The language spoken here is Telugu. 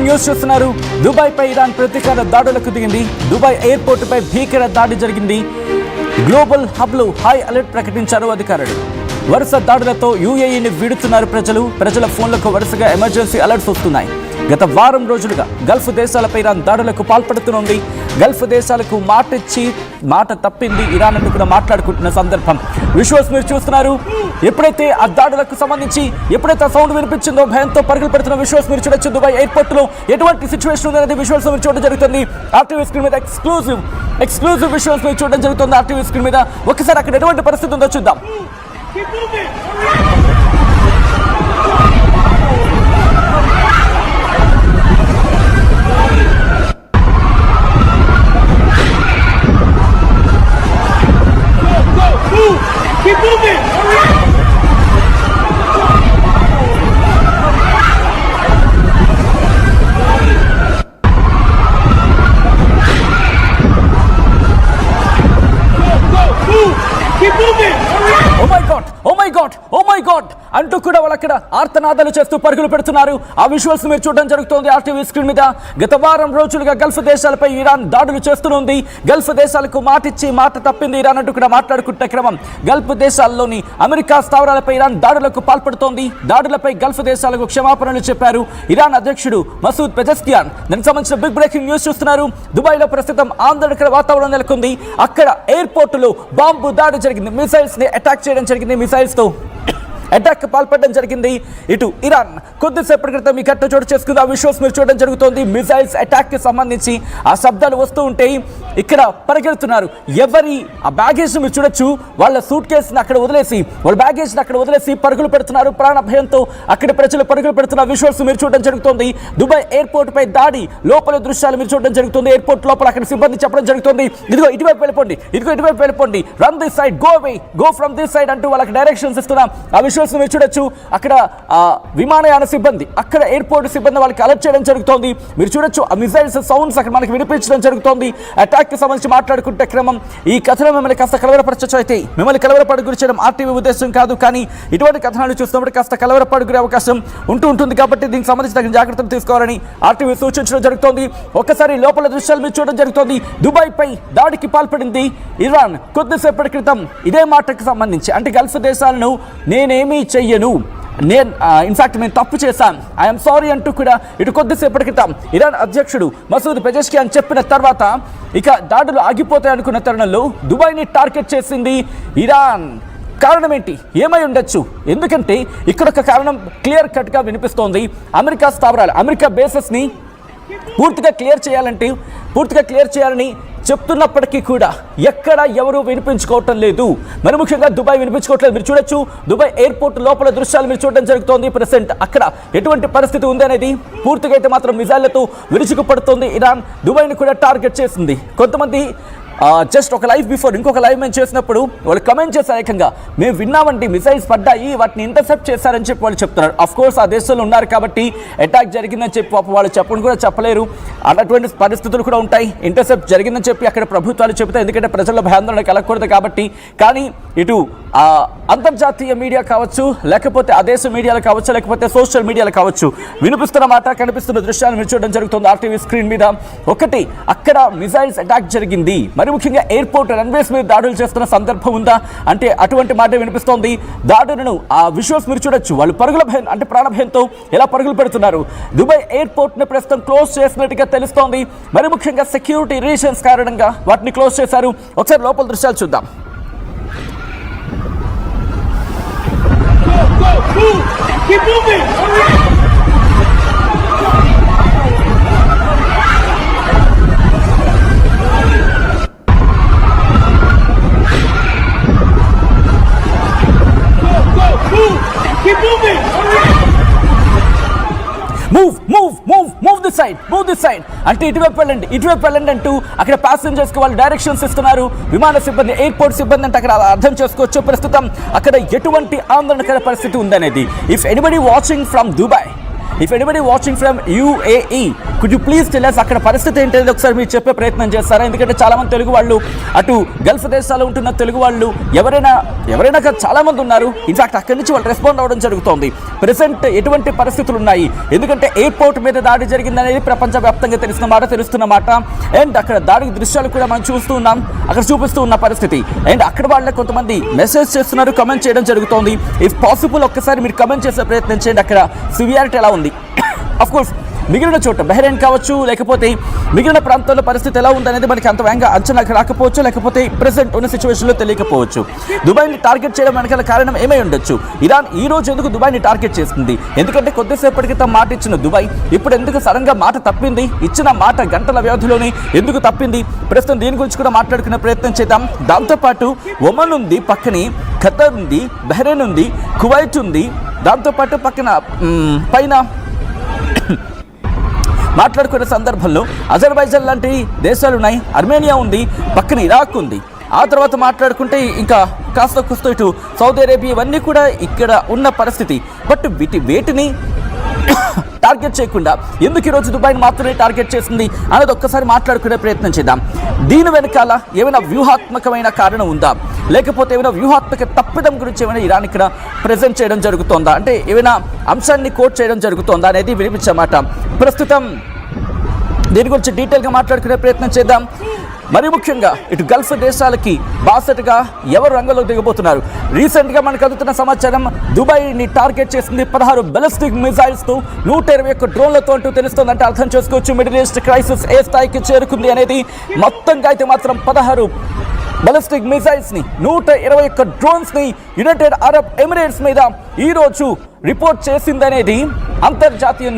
న్యూస్ చూస్తున్నారు. దుబాయ్ పై ఇరాన్ ప్రతీకార దాడులకు దిగింది. దుబాయ్ ఎయిర్పోర్ట్ పై భీకర దాడి జరిగింది. గ్లోబల్ హబ్లు హై అలర్ట్ ప్రకటించారు అధికారులు. వరుస దాడులతో యూఏఈని వీడుతున్నారు ప్రజల ఫోన్లకు వరుసగా ఎమర్జెన్సీ అలర్ట్స్ వస్తున్నాయి. గత వారం రోజులుగా గల్ఫ్ దేశాలపై ఇరాన్ దాడులకు పాల్పడుతోంది. గల్ఫ్ దేశాలకు మాట తప్పింది ఇరాన్ అంటూ కూడా మాట్లాడుకుంటున్న సందర్భం. విజువల్స్ మీరు చూస్తున్నారు. ఎప్పుడైతే ఆ దాడులకు సంబంధించి ఎప్పుడైతే ఆ సౌండ్ వినిపించిందో భయంతో పరుగులు పెడుతున్న విజువల్స్ మీరు చూడొచ్చు. దుబాయ్ ఎయిర్పోర్ట్ లో ఎటువంటి సిచ్యువేషన్ ఉంది అనేది విజువల్స్ మీరు చూడడం జరుగుతుంది. ఆర్టీవీ స్క్రీన్ మీద ఎక్స్క్లూజివ్ విజువల్స్ మీరు చూడడం జరుగుతుంది. ఆర్టీవీ స్క్రీన్ మీద ఒకసారి అక్కడ ఎటువంటి పరిస్థితి ఉందో చూద్దాం. Keep moving! Oh my god అంటూ కూడా వాళ్ళు అక్కడ ఆర్తనాదాలు చేస్తూ పరుగులు పెడుతున్నారు. ఆ విజువల్స్ మీరు చూడడం జరుగుతోంది ఆర్టీవీ స్క్రీన్ మీద. గత వారం రోజులుగా గల్ఫ్ దేశాలపై ఇరాన్ దాడులు చేస్తూనే గల్ఫ్ దేశాలకు మాట తప్పింది ఇరాన్ అంటూ కూడా మాట్లాడుకుంటే క్రమం. గల్ఫ్ దేశాల్లోని అమెరికా స్థావరాలపై ఇరాన్ దాడులకు పాల్పడుతోంది. దాడులపై గల్ఫ్ దేశాలకు క్షమాపణలు చెప్పారు ఇరాన్ అధ్యక్షుడు మసూద్ పెజెస్కియాన్. దానికి సంబంధించిన బిగ్ బ్రేకింగ్ న్యూస్ చూస్తున్నారు. దుబాయ్లో ప్రస్తుతం ఆందోళనకర వాతావరణం నెలకొంది. అక్కడ ఎయిర్పోర్టులో బాంబు దాడి జరిగింది. మిసైల్స్ ని అటాక్ చేయడం జరిగింది. మిసైల్స్ తో అటాక్ పాల్పడడం జరిగింది. ఇటు ఇరాన్ కొద్దిసేపటి క్రితం ఈ ఘటన చోటు చేసుకుంది. ఆ విజువల్స్ మీరు చూడడం జరుగుతోంది. మిసైల్స్ అటాక్ కి సంబంధించి ఆ శబ్దాలు వస్తూ ఉంటాయి. ఇక్కడ పరిగెడుతున్నారు. ఎవరి ఆ బ్యాగేజ్ మీరు చూడొచ్చు. వాళ్ళ సూట్ కేసుని అక్కడ వదిలేసి వాళ్ళ బ్యాగేజ్ అక్కడ వదిలేసి పరుగులు పెడుతున్నారు. ప్రాణ భయంతో అక్కడ ప్రజలు పరుగులు పెడుతున్న విజువల్స్ మీరు చూడడం జరుగుతుంది. దుబాయ్ ఎయిర్పోర్ట్ పై దాడి లోపల దృశ్యాలు మీరు చూడడం జరుగుతుంది. ఎయిర్పోర్ట్ లోపల అక్కడ సిబ్బంది చెప్పడం జరుగుతుంది, ఇదిగో ఇటువైపు వెళ్ళిపోండి, run this side, go from this side అంటూ వాళ్ళకి డైరెక్షన్స్ ఇస్తున్నాం. ఆ విజువల్స్ మీరు చూడొచ్చు. అక్కడ విమానయాన సిబ్బంది అక్కడ ఎయిర్పోర్ట్ సిబ్బంది వాళ్ళకి అలర్ట్ చేయడం జరుగుతోంది. మీరు చూడొచ్చు ఆ మిసైల్స్ సౌండ్స్ అక్కడ మనకి వినిపించడం జరుగుతోంది. అటాక్ కి సంబంధించి మాట్లాడుకుంటే క్రమం ఈ కథనం మిమ్మల్ని కాస్త కలవరపరచచ్చు. అయితే మిమ్మల్ని కలవరపడి గురి చేయడం ఆర్టీవీ ఉద్దేశం కాదు, కానీ ఇటువంటి కథనాలు చూస్తున్నప్పుడు కాస్త కలవరపడి గురే అవకాశం ఉంటుంది. కాబట్టి దీనికి సంబంధించి తగిన జాగ్రత్తలు తీసుకోవాలని ఆర్టీవీ సూచించడం జరుగుతోంది. ఒక్కసారి లోపల దృశ్యాలు మీరు చూడడం జరుగుతోంది. దుబాయ్ పై దాడికి పాల్పడింది ఇరాన్. కొద్దిసేపటి క్రితం ఇదే మాటకు సంబంధించి అంటే గల్ఫ్ దేశాలను నేనేమీ చెయ్యను, ఇన్ఫాక్ట్ నేను తప్పు చేశాను, ఐఎమ్ సారీ అంటూ కూడా ఇటు కొద్దిసేపటి క్రితం ఇరాన్ అధ్యక్షుడు మసూద్ పెజెష్కియాన్ చెప్పిన తర్వాత ఇక దాడులు ఆగిపోతాయి అనుకున్న తరుణంలో దుబాయ్ని టార్గెట్ చేసింది ఇరాన్. కారణం ఏంటి, ఏమై ఉండొచ్చు? ఎందుకంటే ఇక్కడ ఒక కారణం క్లియర్ కట్గా వినిపిస్తోంది. అమెరికా స్థావరాలు, అమెరికా బేసెస్ని పూర్తిగా క్లియర్ చేయాలని చెప్తున్నప్పటికీ కూడా ఎక్కడ ఎవరు వినిపించుకోవటం లేదు. మరి ముఖ్యంగా దుబాయ్ వినిపించుకోవట్లేదు. మీరు చూడొచ్చు దుబాయ్ ఎయిర్పోర్ట్ లోపల దృశ్యాలు మీరు చూడడం జరుగుతోంది. ప్రెసెంట్ అక్కడ ఎటువంటి పరిస్థితి ఉంది అనేది పూర్తిగా అయితే మాత్రం మిసైళ్లతో విరుచుకుపడుతోంది ఇరాన్. దుబాయ్ని కూడా టార్గెట్ చేసింది. కొంతమంది జస్ట్ ఒక లైవ్ బిఫోర్ ఇంకొక లైవ్ మేము చేసినప్పుడు వాళ్ళు కమెంట్ చేశారు, ఏకంగా మేము విన్నామండి మిసైల్స్ పడ్డాయి, వాటిని ఇంటర్సెప్ట్ చేశారని చెప్పి వాళ్ళు చెప్తున్నారు. అఫ్ కోర్స్ ఆ దేశంలో ఉన్నారు కాబట్టి అటాక్ జరిగిందని చెప్పి వాళ్ళు చెప్పడం కూడా చెప్పలేరు. అటువంటి పరిస్థితులు కూడా ఉంటాయి. ఇంటర్సెప్ట్ జరిగిందని చెప్పి అక్కడ ప్రభుత్వాలు చెబుతాయి, ఎందుకంటే ప్రజల్లో భయాందోళన కలగకూడదు కాబట్టి. కానీ ఇటు అంతర్జాతీయ మీడియా కావచ్చు, లేకపోతే ఆ దేశ మీడియాలు కావచ్చు, లేకపోతే సోషల్ మీడియాలు కావచ్చు, వినిపిస్తున్న మాట కనిపిస్తున్న దృశ్యాలు మీరు చూడడం జరుగుతుంది ఆర్టీవీ స్క్రీన్ మీద. ఒకటి అక్కడ మిసైల్స్ అటాక్ జరిగింది, మరి ముఖ్యంగా ఎయిర్పోర్ట్ రన్వేస్ మీద దాడులు చేస్తున్న సందర్భం ఉందా అంటే అటువంటి మాట వినిపిస్తోంది. దాడులను ఆ విజువల్స్ మీరు చూడొచ్చు. వాళ్ళు పరుగుల భయం అంటే ప్రాణభయంతో ఎలా పరుగులు పెడుతున్నారు. దుబాయ్ ఎయిర్పోర్ట్ ని ప్రస్తుతం క్లోజ్ చేసినట్టుగా తెలుస్తోంది. మరి ముఖ్యంగా సెక్యూరిటీ రీజన్స్ కారణంగా వాటిని క్లోజ్ చేశారు. ఒకసారి లోపల దృశ్యాలు చూద్దాం. Keep moving! Move this side అంటే ఇటువైపు వెళ్ళండి అంటూ అక్కడ ప్యాసింజర్స్ కి వాళ్ళు డైరెక్షన్స్ ఇస్తున్నారు. విమాన సిబ్బంది, ఎయిర్పోర్ట్ సిబ్బంది అంటే అక్కడ అర్థం చేసుకోవచ్చు ప్రస్తుతం అక్కడ ఎటువంటి ఆందోళనకర పరిస్థితి ఉందనేది. If anybody watching from Dubai, if anybody watching from UAE could you please tell us అక్కడ పరిస్థితి ఏంటనేది ఒకసారి మీరు చెప్పే ప్రయత్నం చేస్తారా? ఎందుకంటే చాలా మంది తెలుగు వాళ్ళు అటు గల్ఫ్ దేశాల్లో ఉంటున్న తెలుగు వాళ్ళు ఎవరైనా చాలా మంది ఉన్నారు. ఇన్ఫాక్ట్ అక్కడి నుంచి వాళ్ళు రెస్పాండ్ అవ్వడం జరుగుతోంది. ప్రెసెంట్ ఎటువంటి పరిస్థితులు ఉన్నాయి, ఎందుకంటే ఎయిర్పోర్ట్ మీద దాడి జరిగిందనేది ప్రపంచవ్యాప్తంగా తెలుస్తున్న మాట. అండ్ అక్కడ దాడి దృశ్యాలు కూడా మనం చూస్తూ ఉన్నాం, అక్కడ చూపిస్తూ ఉన్న పరిస్థితి. అండ్ అక్కడ వాళ్ళ కొంతమంది మెసేజ్ చేస్తున్నారు, కమెంట్ చేయడం జరుగుతోంది. ఇఫ్ పాసిబుల్ ఒక్కసారి మీరు కమెంట్ చేసే ప్రయత్నం చేయండి, అక్కడ సివియారిటీ ఎలా ఉంది. అఫ్ కోర్స్ మిగిలిన చోట బహ్రెయిన్ కావచ్చు, లేకపోతే మిగిలిన ప్రాంతాల్లో పరిస్థితి ఎలా ఉందనేది మనకి అంత వేగంగా అంచనాకు రాకపోవచ్చు, లేకపోతే ప్రెసెంట్ ఉన్న సిచ్యువేషన్లో తెలియకపోవచ్చు. దుబాయ్ని టార్గెట్ చేయడం వెనకాల కారణం ఏమై ఉండొచ్చు? ఇరాన్ ఈ రోజు ఎందుకు దుబాయ్ని టార్గెట్ చేస్తుంది? ఎందుకంటే కొద్దిసేపటి క్రితం మాట ఇచ్చిన దుబాయ్ ఇప్పుడు ఎందుకు సడన్గా మాట తప్పింది? ఇచ్చిన మాట గంటల వ్యవధిలోనే ఎందుకు తప్పింది? ప్రస్తుతం దీని గురించి కూడా మాట్లాడుకునే ప్రయత్నం చేద్దాం. దాంతోపాటు ఒమన్ ఉంది, పక్కనే ఖతర్ ఉంది, బహ్రెయిన్ ఉంది, కువైట్ ఉంది, దాంతోపాటు పైన మాట్లాడుకునే సందర్భంలో అజర్బైజాన్ లాంటి దేశాలు ఉన్నాయి, అర్మేనియా ఉంది, పక్కన ఇరాక్ ఉంది. ఆ తర్వాత మాట్లాడుకుంటే ఇంకా కాస్త కుస్త ఇటు సౌదీ అరేబియా, ఇవన్నీ కూడా ఇక్కడ ఉన్న పరిస్థితి. బట్ వేటిని టార్గెట్ చేయకుండా ఎందుకు ఈరోజు దుబాయ్ని మాత్రమే టార్గెట్ చేసింది అనేది ఒక్కసారి మాట్లాడుకునే ప్రయత్నం చేద్దాం. దీని వెనకాల ఏమైనా వ్యూహాత్మకమైన కారణం ఉందా, లేకపోతే ఏమైనా వ్యూహాత్మక తప్పిదం గురించి ఏమైనా ఇరాన్ ఇక్కడ ప్రజెంట్ చేయడం జరుగుతోందా, అంటే ఏమైనా అంశాన్ని కోట్ చేయడం జరుగుతోందా అనేది వినిపించమాట. ప్రస్తుతం దీని గురించి డీటెయిల్గా మాట్లాడుకునే ప్రయత్నం చేద్దాం. మరి ముఖ్యంగా ఇటు గల్ఫ్ దేశాలకి బాసటగా ఎవరు రంగంలో దిగబోతున్నారు? రీసెంట్గా మనకు అందుతున్న సమాచారం, దుబాయ్ని టార్గెట్ చేసింది 16 బలిస్టిక్ మిసైల్స్తో, 121 డ్రోన్లతో అంటూ తెలుస్తోందంటే అర్థం చేసుకోవచ్చు మిడిల్ ఈస్ట్ క్రైసిస్ ఏ స్థాయికి చేరుకుంది అనేది. మొత్తంగా అయితే మాత్రం 16 బలిస్టిక్ మిసైల్స్ని, 121 డ్రోన్స్ని యునైటెడ్ అరబ్ ఎమిరేట్స్ మీద ఈరోజు రిపోర్ట్ చేసిందనేది అంతర్జాతీయ